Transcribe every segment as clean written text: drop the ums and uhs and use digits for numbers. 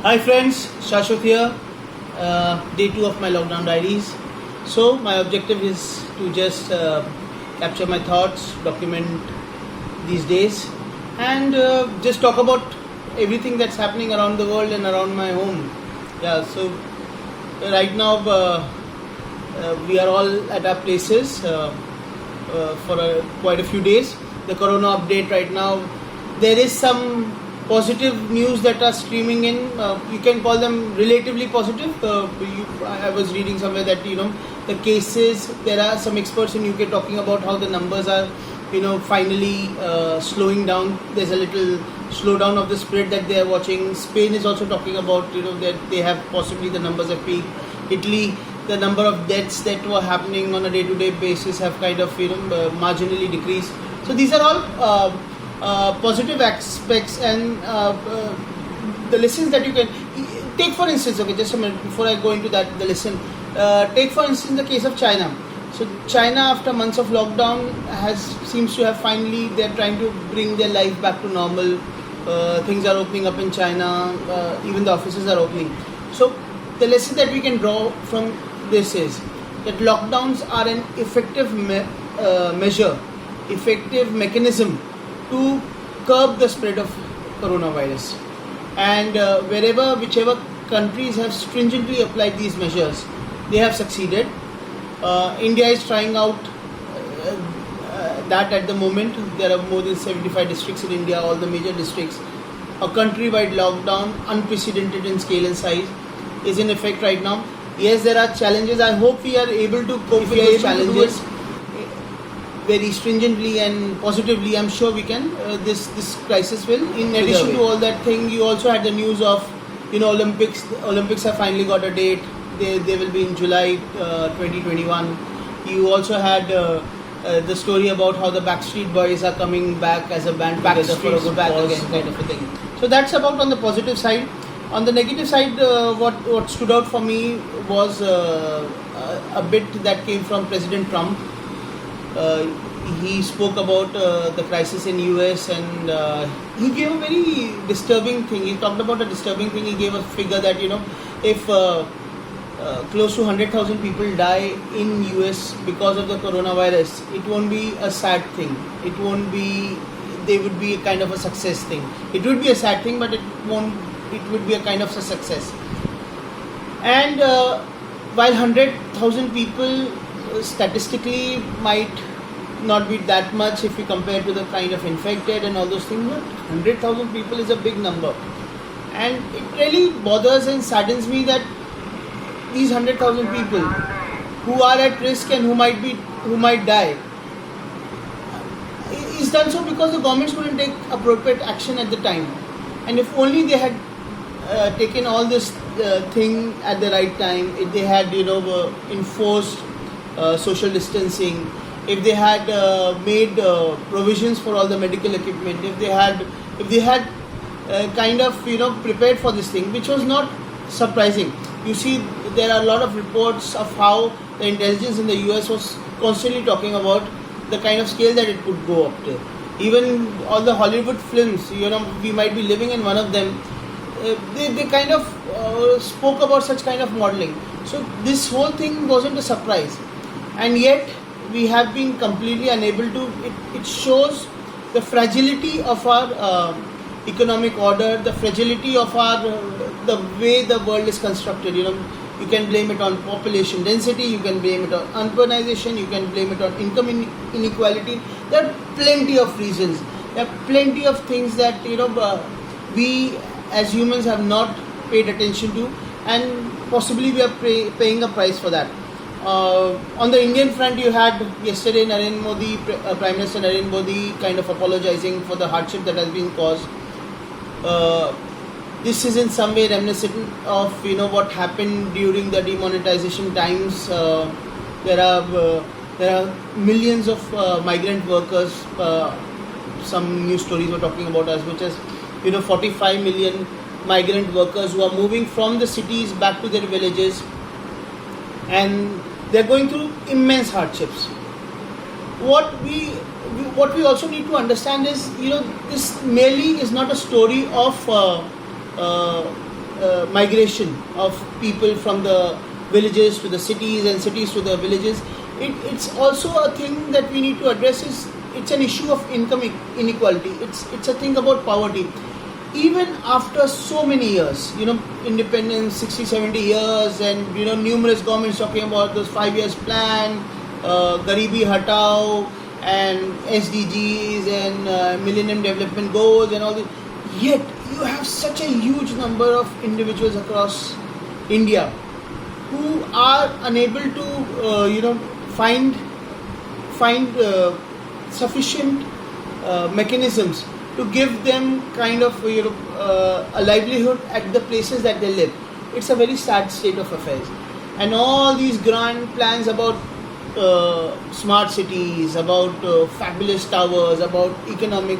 Hi friends, Shashwat here. Day 2 of my lockdown diaries. So my objective is to just capture my thoughts, document these days, and just talk about everything that's happening around the world and around my home. Yeah. So right now we are all at our places for quite a few days. The Corona update right now. There is some positive news that are streaming in. You can call them relatively positive. I was reading somewhere that the cases. There are some experts in UK talking about how the numbers are finally slowing down. There's a little slowdown of the spread that they are watching. Spain is also talking about that they have possibly the numbers have peaked. Italy, the number of deaths that were happening on a day-to-day basis have kind of marginally decreased. So these are all positive aspects, and the lessons that you can take. For instance, okay, just a minute before I go into that, the lesson. Take for instance the case of China. So China, after months of lockdown, seems to have finally, they're trying to bring their life back to normal. Things are opening up in China. Even the offices are opening. So the lesson that we can draw from this is that lockdowns are an effective measure, effective mechanism to curb the spread of coronavirus. And whichever countries have stringently applied these measures, they have succeeded. India is trying out that at the moment. There are more than 75 districts in India, all the major districts. A countrywide lockdown, unprecedented in scale and size, is in effect right now. Yes, there are challenges. I hope we are able to cope with those challenges very stringently and positively. I'm sure we can. This crisis will. In addition to all that thing, you also had the news of Olympics. Olympics have finally got a date. They will be in July 2021. You also had the story about how the Backstreet Boys are coming back as a band together for a good cause, kind of a thing. So that's about on the positive side. On the negative side, what stood out for me was a bit that came from President Trump. He spoke about the crisis in US, and he gave a very disturbing thing. He talked about a disturbing thing. He gave a figure that if close to 100,000 people die in US because of the coronavirus, it won't be a sad thing. It won't be. They would be a kind of a success thing. It would be a sad thing, but it won't. It would be a kind of a success. And while 100,000 people statistically might not be that much if we compare to the kind of infected and all those things, but 100,000 people is a big number, and it really bothers and saddens me that these 100,000 people who are at risk and who might die is done so because the governments couldn't take appropriate action at the time. And if only they had taken all this thing at the right time, if they had enforced social distancing, if they had made provisions for all the medical equipment, if they had kind of prepared for this thing, which was not surprising. You see, there are a lot of reports of how the intelligence in the US was constantly talking about the kind of scale that it could go up to. Even all the Hollywood films, we might be living in one of them. They kind of spoke about such kind of modeling. So this whole thing wasn't a surprise, and yet we have been completely unable to. It shows the fragility of our economic order, the fragility of the way the world is constructed. You can blame it on population density, you can blame it on urbanization, you can blame it on income inequality. There are plenty of reasons. There are plenty of things that we as humans have not paid attention to, and possibly we are paying a price for that. On the Indian front, you had yesterday Narendra Modi, Prime Minister Narendra Modi, kind of apologizing for the hardship that has been caused. This is in some way reminiscent of what happened during the demonetization times. There are millions of migrant workers. Some news stories were talking about as much as 45 million migrant workers who are moving from the cities back to their villages, and they're going through immense hardships. What we also need to understand is this merely is not a story of migration of people from the villages to the cities and cities to the villages. It's also a thing that we need to address. It's an issue of income inequality. It's a thing about poverty. Even after so many years, independence, 60, 70 years, and numerous governments talking about those 5 years plan, Garibi Hatao, and SDGs and Millennium Development Goals and all this. Yet you have such a huge number of individuals across India who are unable to find sufficient mechanisms to give them kind of a livelihood at the places that they live. It's a very sad state of affairs, and all these grand plans about smart cities, about fabulous towers, about economic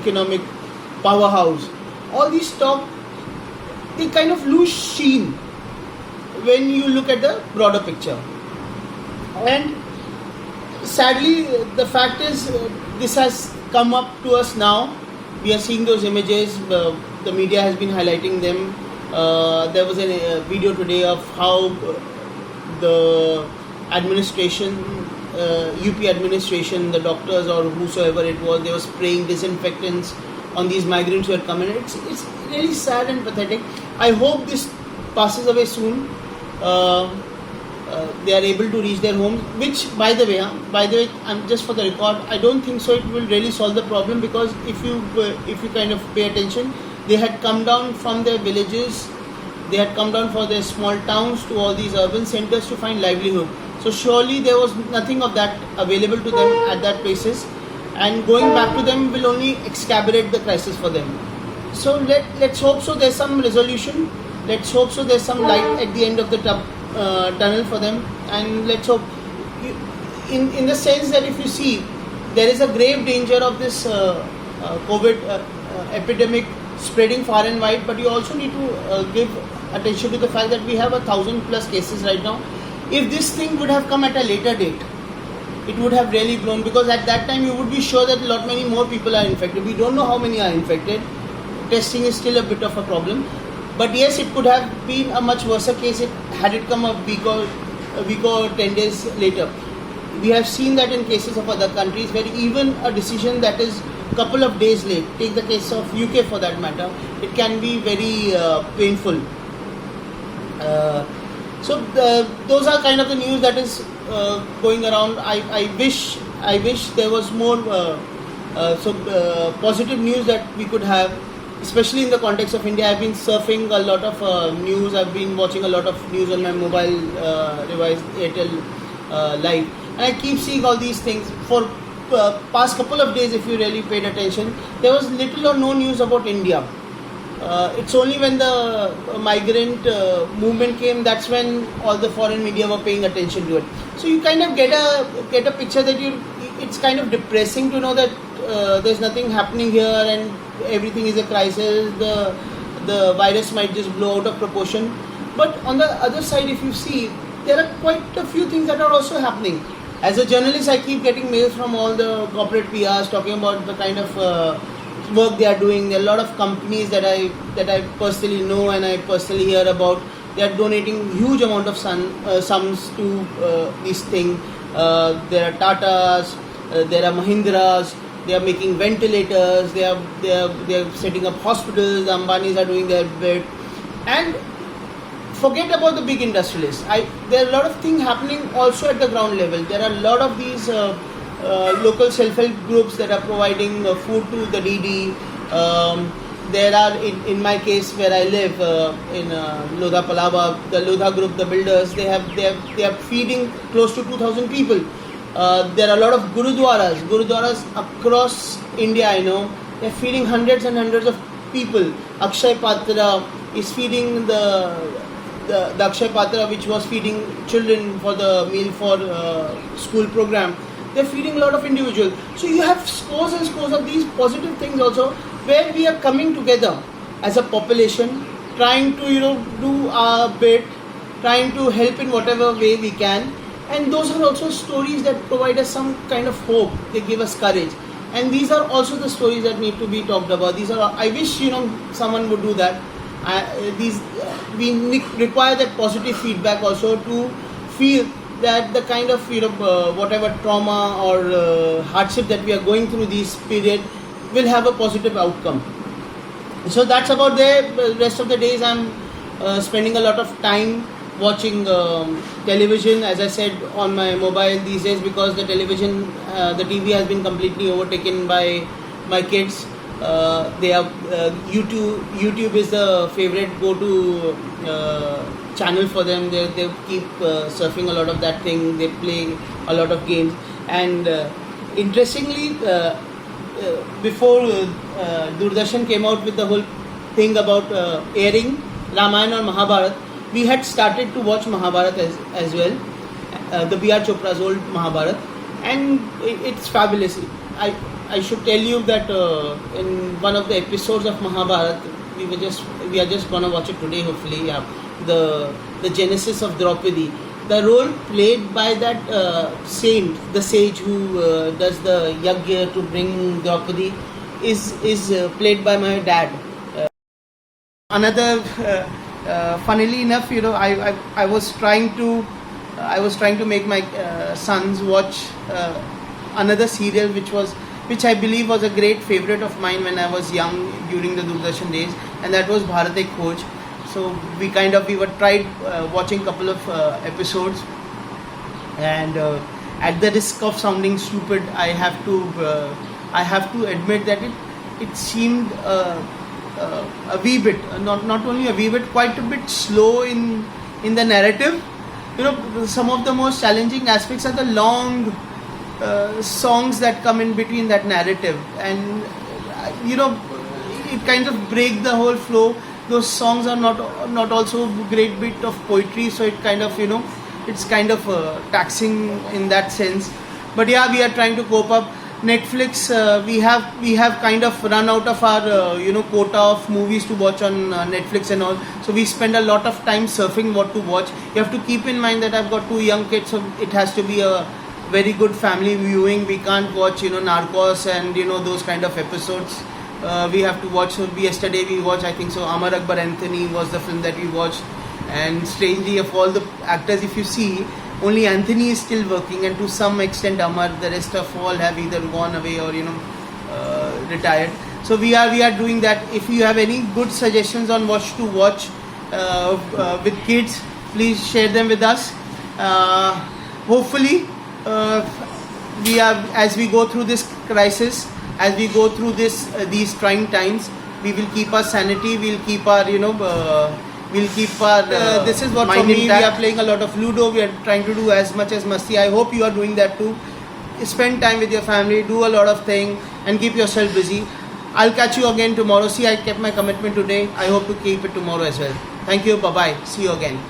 economic powerhouse, all these talk, they kind of lose sheen when you look at the broader picture. And sadly, the fact is, this has come up to us now. We are seeing those images. The media has been highlighting them. There was a video today of how the administration, UP administration, the doctors or whosoever it was, they were spraying disinfectants on these migrants who had come in. It's really sad and pathetic. I hope this passes away soon. They are able to reach their homes, which by the way, I'm just for the record, I don't think so it will really solve the problem, because if you kind of pay attention, they had come down from their villages, they had come down for their small towns to all these urban centers to find livelihood. So surely there was nothing of that available to them at that places, and going back to them will only exacerbate the crisis for them. So let's hope so there's some resolution. Let's hope so there's some light at the end of the tunnel for them, and let's hope in the sense that if you see, there is a grave danger of this COVID epidemic spreading far and wide, but you also need to give attention to the fact that we have 1,000+ cases right now. If this thing would have come at a later date, it would have really grown, because at that time you would be sure that many more people are infected. We don't know how many are infected. Testing is still a bit of a problem. But yes, it could have been a much worse case had it come a week or 10 days later. We have seen that in cases of other countries, where even a decision that is a couple of days late, take the case of UK for that matter, it can be very painful. So those are kind of the news that is going around. I wish there was more positive news that we could have, especially in the context of India. I've been surfing a lot of news. I've been watching a lot of news on my mobile device, Airtel Live, and I keep seeing all these things. For past couple of days, if you really paid attention, there was little or no news about India. It's only when the migrant movement came, that's when all the foreign media were paying attention to it. So you kind of get a picture that it's kind of depressing to know that there's nothing happening here and everything is a crisis. The virus might just blow out of proportion. But on the other side, if you see, there are quite a few things that are also happening. As a journalist, I keep getting mails from all the corporate PRs talking about the kind of work they are doing. There are a lot of companies that I personally know and I personally hear about. They are donating huge amount of sums to this thing. There are Tatas, there are Mahindras. They are making ventilators. They are setting up hospitals. The Ambanis are doing their bit. And forget about the big industrialists. There are a lot of things happening also at the ground level. There are a lot of these local self-help groups that are providing food to the needy. There are, in my case where I live in Lodha Palava, the Lodha group, the builders, they are feeding close to 2,000 people. There are a lot of gurudwaras across India. I know they're feeding hundreds and hundreds of people. Akshay Patra is feeding the Akshay Patra, which was feeding children for the meal for school program. They're feeding a lot of individuals. So you have scores and scores of these positive things also, where we are coming together as a population, trying to do our bit, trying to help in whatever way we can. And those are also stories that provide us some kind of hope. They give us courage. and these are also the stories that need to be talked about. These are, I wish someone would do that. We require that positive feedback also to feel that the kind of whatever trauma or hardship that we are going through this period will have a positive outcome. So that's about the rest of the days. I'm spending a lot of time watching television, as I said, on my mobile these days, because the TV has been completely overtaken by my kids. They have YouTube is the favorite go-to channel for them. They keep surfing a lot of that thing. They play a lot of games, and interestingly, before Doordarshan came out with the whole thing about airing Ramayana or Mahabharat, we had started to watch Mahabharat as well, the B.R. Chopra's old Mahabharat, and it's fabulous. I should tell you that in one of the episodes of Mahabharat, we are just gonna watch it today, hopefully. Yeah, the genesis of Draupadi, the role played by that saint, the sage who does the yagya to bring Draupadi, is played by my dad. Another, funnily enough, I was trying to make my sons watch another serial which I believe was a great favorite of mine when I was young during the Doordarshan days, and that was Bharat Ek Khoj. So we tried watching a couple of episodes, and at the risk of sounding stupid, I have to admit that it seemed a wee bit, not only a wee bit, quite a bit slow in the narrative. Some of the most challenging aspects are the long songs that come in between that narrative, and it kind of break the whole flow. Those songs are not also great bit of poetry, so it kind of it's kind of taxing in that sense. But yeah, we are trying to cope up. Netflix, we have kind of run out of our quota of movies to watch on Netflix and all. So we spend a lot of time surfing what to watch. You have to keep in mind that I've got 2 young kids, so it has to be a very good family viewing. We can't watch Narcos and those kind of episodes. We have to watch. So yesterday we watched, I think so, Amar Akbar Anthony was the film that we watched. And strangely, of all the actors, if you see, only Anthony is still working, and to some extent Amar. The rest of all have either gone away or retired. So we are doing that. If you have any good suggestions on what to watch with kids, please share them with us. Hopefully, as we go through this crisis, as we go through these trying times, we will keep our sanity. We'll keep our this is what for me. We are playing a lot of Ludo. We are trying to do as much as masti. I hope you are doing that too. Spend time with your family, do a lot of things, and keep yourself busy. I'll catch you again tomorrow. See, I kept my commitment today. I hope to keep it tomorrow as well. Thank you. Bye bye. See you again.